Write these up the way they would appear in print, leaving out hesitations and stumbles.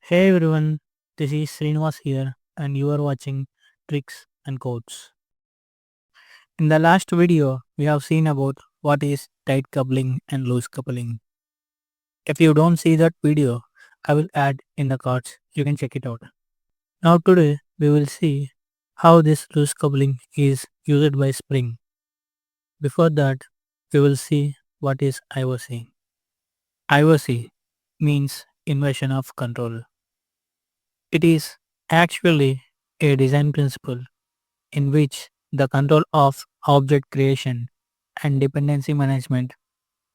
Hey everyone, this is Srinivas here and you are watching Tricks and Codes. In the last video, we have seen about what is tight coupling and loose coupling. If you don't see that video, I will add in the cards, you can check it out. Now today, we will see how this loose coupling is used by Spring. Before that, we will see what is IoC. IoC means Inversion of Control. It is actually a design principle in which the control of object creation and dependency management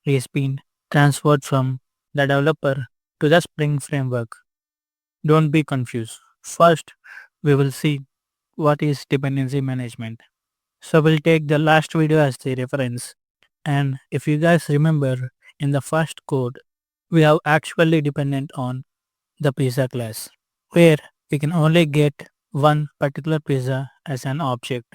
is being transferred from the developer to the Spring framework. Don't be confused. First, we will see what is dependency management. So we'll take the last video as the reference. And if you guys remember, in the first code, we have actually dependent on the pizza class, where we can only get one particular pizza as an object.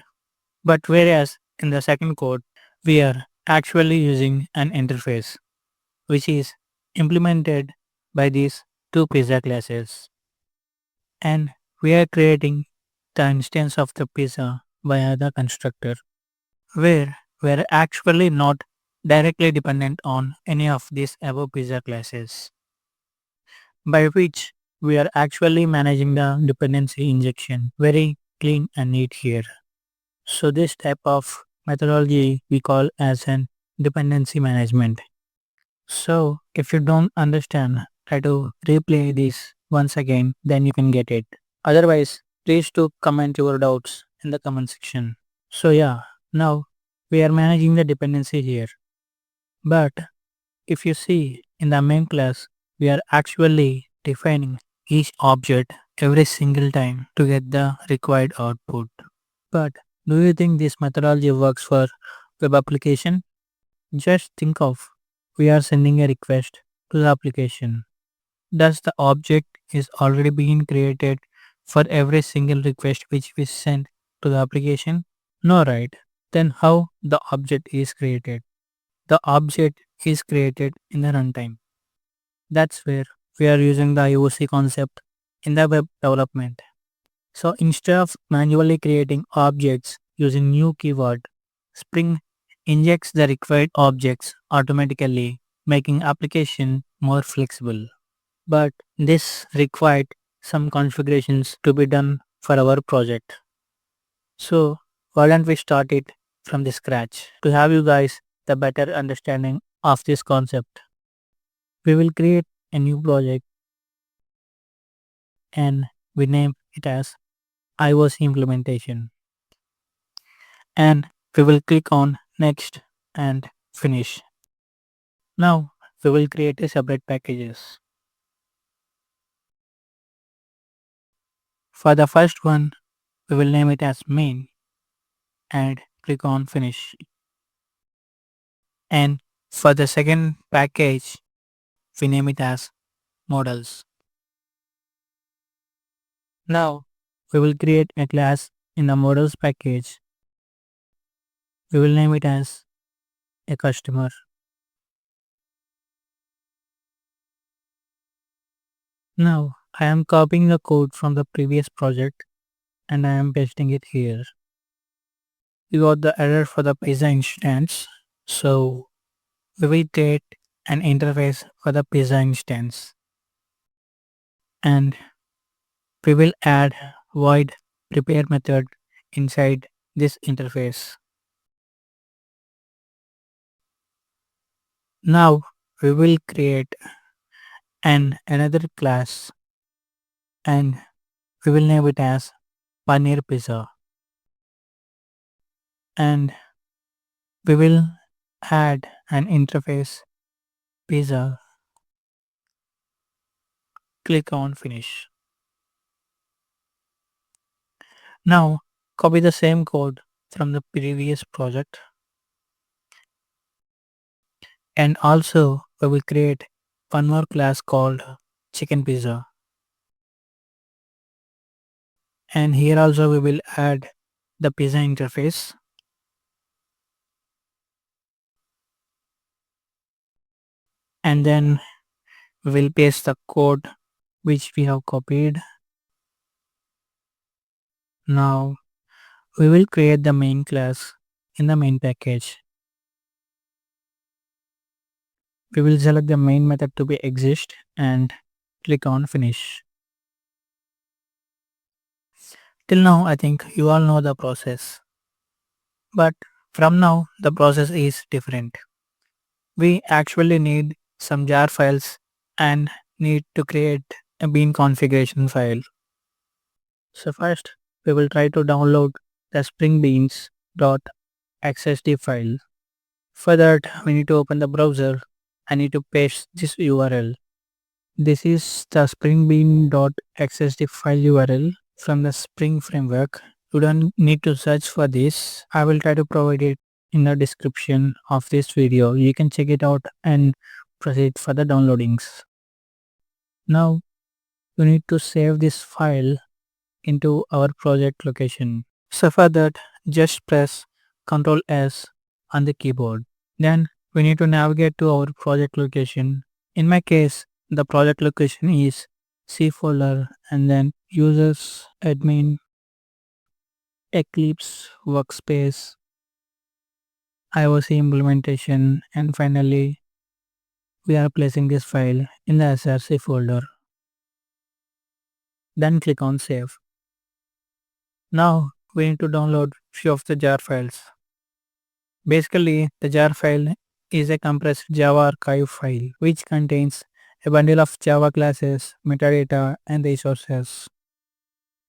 But whereas in the second code, we are actually using an interface which is implemented by these two pizza classes. And we are creating the instance of the pizza via the constructor, where we are actually not directly dependent on any of these above pizza classes, by which we are actually managing the dependency injection very clean and neat here. So this type of methodology we call as an dependency management. So if you don't understand, try to replay this once again, then you can get it. Otherwise, please do comment your doubts in the comment section. So yeah, now we are managing the dependency here. But if you see in the main class, we are actually defining each object every single time to get the required output. But do you think this methodology works for web application? Just think of we are sending a request to the application. Does the object is already being created for every single request which we send to the application? No, right? Then how the object is created? The object is created in the runtime. That's where we are using the IOC concept in the web development. So instead of manually creating objects using new keyword, Spring injects the required objects automatically, making application more flexible. But this required some configurations to be done for our project. So why don't we start it from the scratch to have you guys the better understanding of this concept. We will create a new project and we name it as IOC implementation. And we will click on next and finish. Now we will create a separate packages. For the first one, we will name it as main and click on finish. And for the second package, we name it as models. Now we will create a class in the models package. We will name it as a customer. Now I am copying the code from the previous project and I am pasting it here. We got the error for the pizza instance. So we will create an interface for the pizza instance and we will add void prepare method inside this interface. Now we will create another class and we will name it as paneer pizza and we will add an interface pizza. Click on finish. Now copy the same code from the previous project and also we will create one more class called chicken pizza and here also we will add the pizza interface and then we will paste the code which we have copied. Now we will create the main class in the main package. We will select the main method to be exist and click on finish. Till now I think you all know the process. But from now the process is different. We actually need some jar files and need to create a bean configuration file. So first we will try to download the spring beans.xsd file. For that we need to open the browser. I need to paste this URL. This is the springbean.xsd file URL from the Spring framework. You don't need to search for this. I will try to provide it in the description of this video. You can check it out and proceed for the downloadings. Now you need to save this file into our project location. So for that just press Ctrl S on the keyboard. Then we need to navigate to our project location. In my case the project location is C folder and then users, admin, Eclipse, workspace, IoC implementation, and finally we are placing this file in the SRC folder. Then click on save. Now we need to download few of the jar files. Basically the jar file is a compressed Java archive file which contains a bundle of Java classes, metadata, and resources.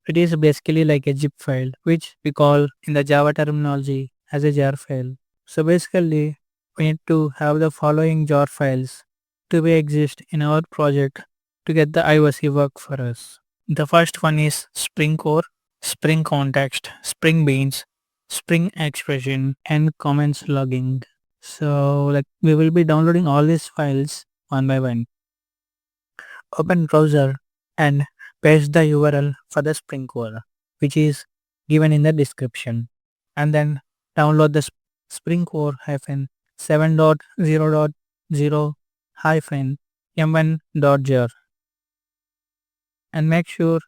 It is basically like a zip file, which we call in the Java terminology as a jar file. So basically, we need to have the following jar files to be exist in our project to get the IOC work for us. The first one is Spring Core, Spring Context, Spring Beans, Spring Expression, and comments logging. So like we will be downloading all these files one by one. Open browser and paste the URL for the Spring Core, which is given in the description, and then download the Spring Core hyphen 7.0.0 hyphen m1.jar and make sure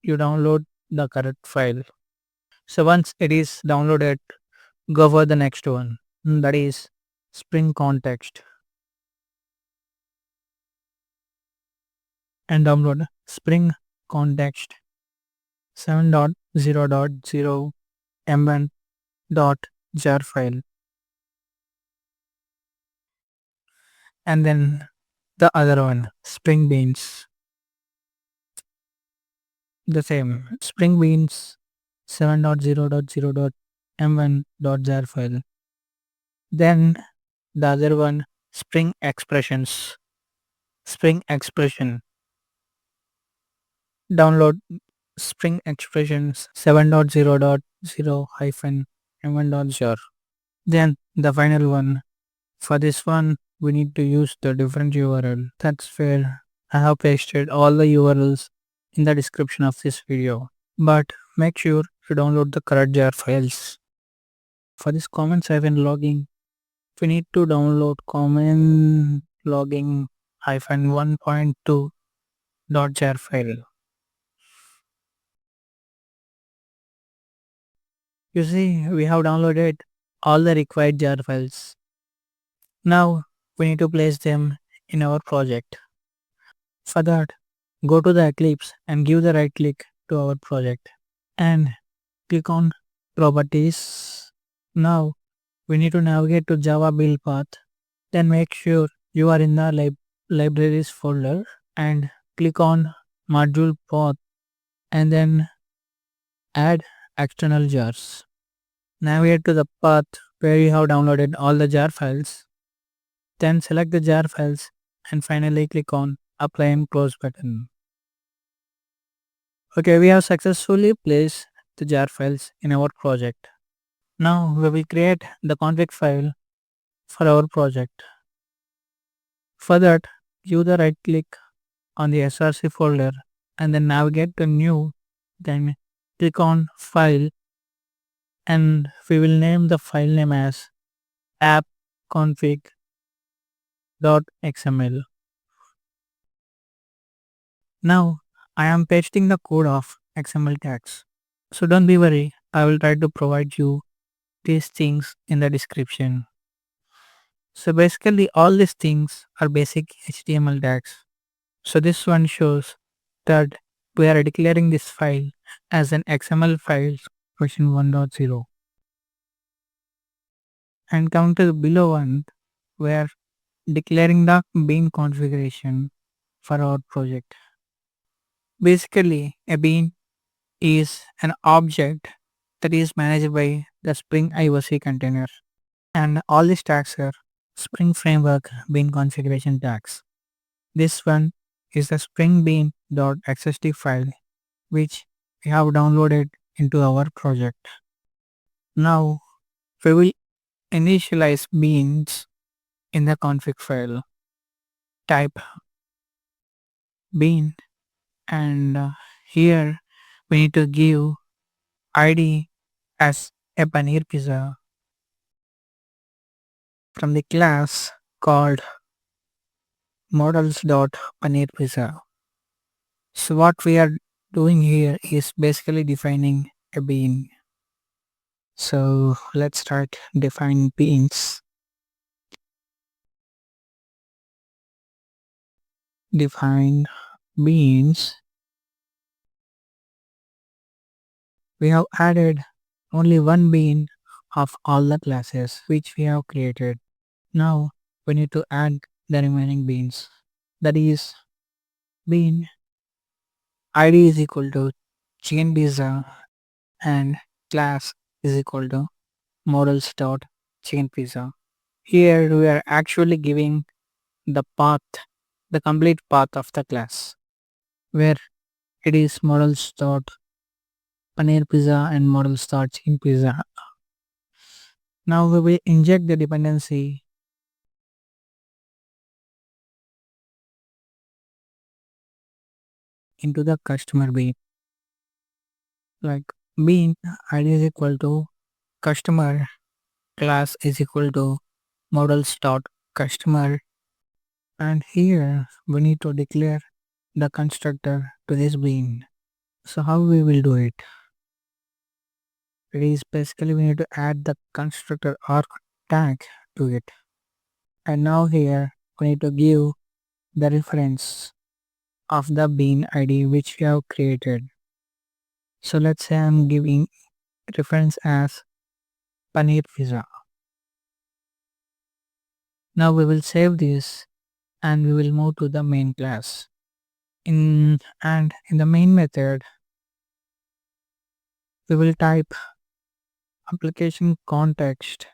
you download the correct file. So once it is downloaded, go for the next one, that is Spring Context, and download Spring Context 7.0.0 m1.jar file, and then the other one Spring Beans, the same Spring Beans 7.0.0 m1.jar file. Then the other one Spring Expressions, Spring Expression, download Spring Expressions 7.0.0 hyphen m1.jar. Then the final one, for this one we need to use the different URL. That's where I have pasted all the URLs in the description of this video. But make sure to download the correct jar files. For this comments hyphen logging, we need to download comment logging hyphen 1.2 .jar file. You see, we have downloaded all the required jar files. Now we need to place them in our project. For that, go to the Eclipse and give the right click to our project and click on properties. Now we need to navigate to Java build path. Then make sure you are in the libraries folder and click on module path and then add external jars. Navigate to the path where you have downloaded all the jar files. Then select the jar files and finally click on apply and close button. Okay, we have successfully placed the jar files in our project. Now we will create the config file for our project. For that, give the right click on the SRC folder and then navigate to new, then click on file and we will name the file name as appconfig.xml. Now I am pasting the code of XML tags. So don't be worried, I will try to provide you these things in the description. So basically all these things are basic HTML tags. So this one shows that we are declaring this file as an XML file version 1.0. And come to the below one, we are declaring the bean configuration for our project. Basically, a bean is an object that is managed by the Spring IoC container. And all these tags are Spring Framework bean configuration tags. This one is the Spring bean.xst file which we have downloaded into our project. Now we will initialize beans in the config file. Type bean and here we need to give id as a paneer pizza from the class called models.paneerpizza. So what we are doing here is basically defining a bean. So let's start defining beans. Define beans. We have added only one bean of all the classes which we have created. Now we need to add the remaining beans. That is bean id is equal to chain pizza and class is equal to models dot chain pizza. Here we are actually giving the path, the complete path of the class where it is models dot paneer pizza and models dot chain pizza. Now we will inject the dependency into the customer bean. Like bean id is equal to customer, class is equal to models dot customer, and here we need to declare the constructor to this bean. So how we will do it? It is basically we need to add the constructor arc tag to it. And now here we need to give the reference of the bean id which we have created. So let's say I'm giving reference as paneer pizza. Now we will save this and we will move to the main class. In the main method we will type application context.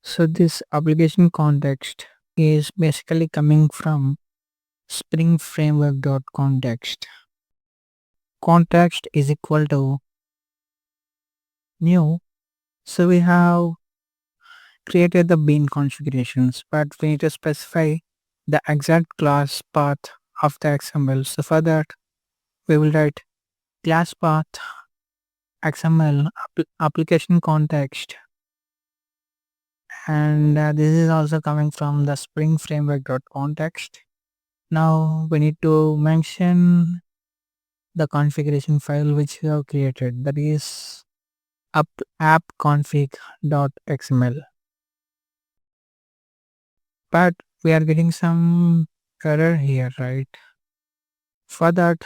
So this application context is basically coming from Spring Framework.context. Context is equal to new. So we have created the bean configurations, but we need to specify the exact class path of the XML. So for that, we will write class path XML application context, and this is also coming from the Spring Framework.context. Now we need to mention the configuration file which we have created, that is appconfig.xml. But we are getting some error here, right? For that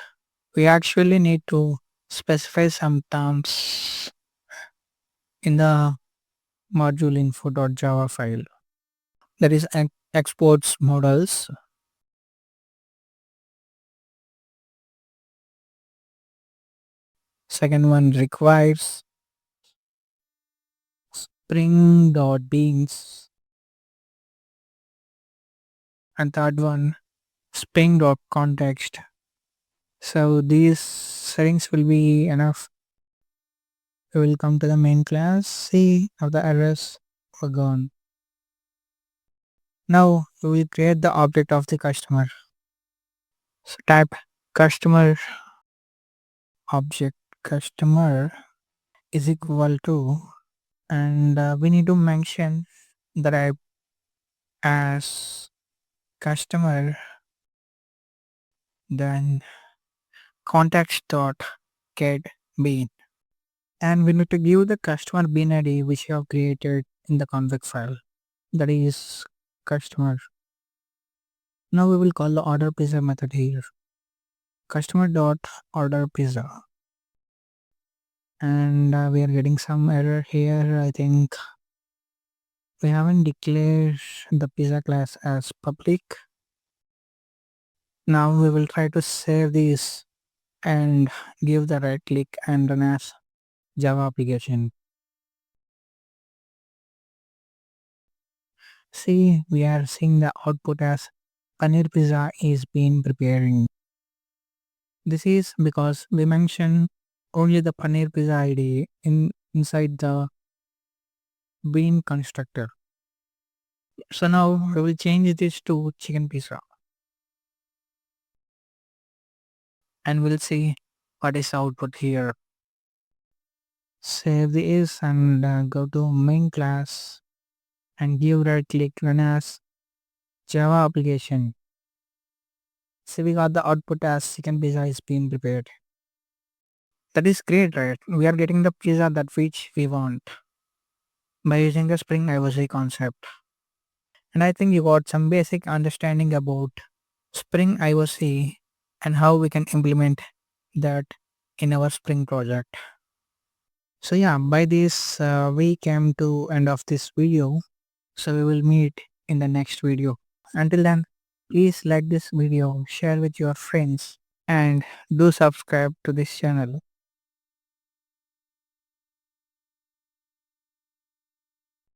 we actually need to specify some terms in the module info.java file, that is exports models. Second one requires spring.beans, and third one spring.context. So these settings will be enough. We will come to the main class. See how the errors were gone. Now we will create the object of the customer. So type customer object customer is equal to, and we need to mention the type as customer then context dot get bean, and we need to give the customer bean ID which you have created in the config file, that is customer. Now we will call the order pizza method here, customer dot order pizza, and we are getting some error here. I think we haven't declared the pizza class as public. Now we will try to save this and give the right click and run as Java application. See, we are seeing the output as paneer pizza is being preparing. This is because we mentioned only the paneer pizza ID inside the bean constructor. So now we will change this to chicken pizza and we'll see what is the output here. Save this and go to main class and give right click run as Java application. So we got the output as chicken pizza is being prepared. That is great, right? We are getting the pizza that which we want by using the Spring IoC concept. And I think you got some basic understanding about Spring IoC and how we can implement that in our Spring project. So yeah, by this we came to end of this video. So we will meet in the next video. Until then, please like this video, share with your friends, and do subscribe to this channel.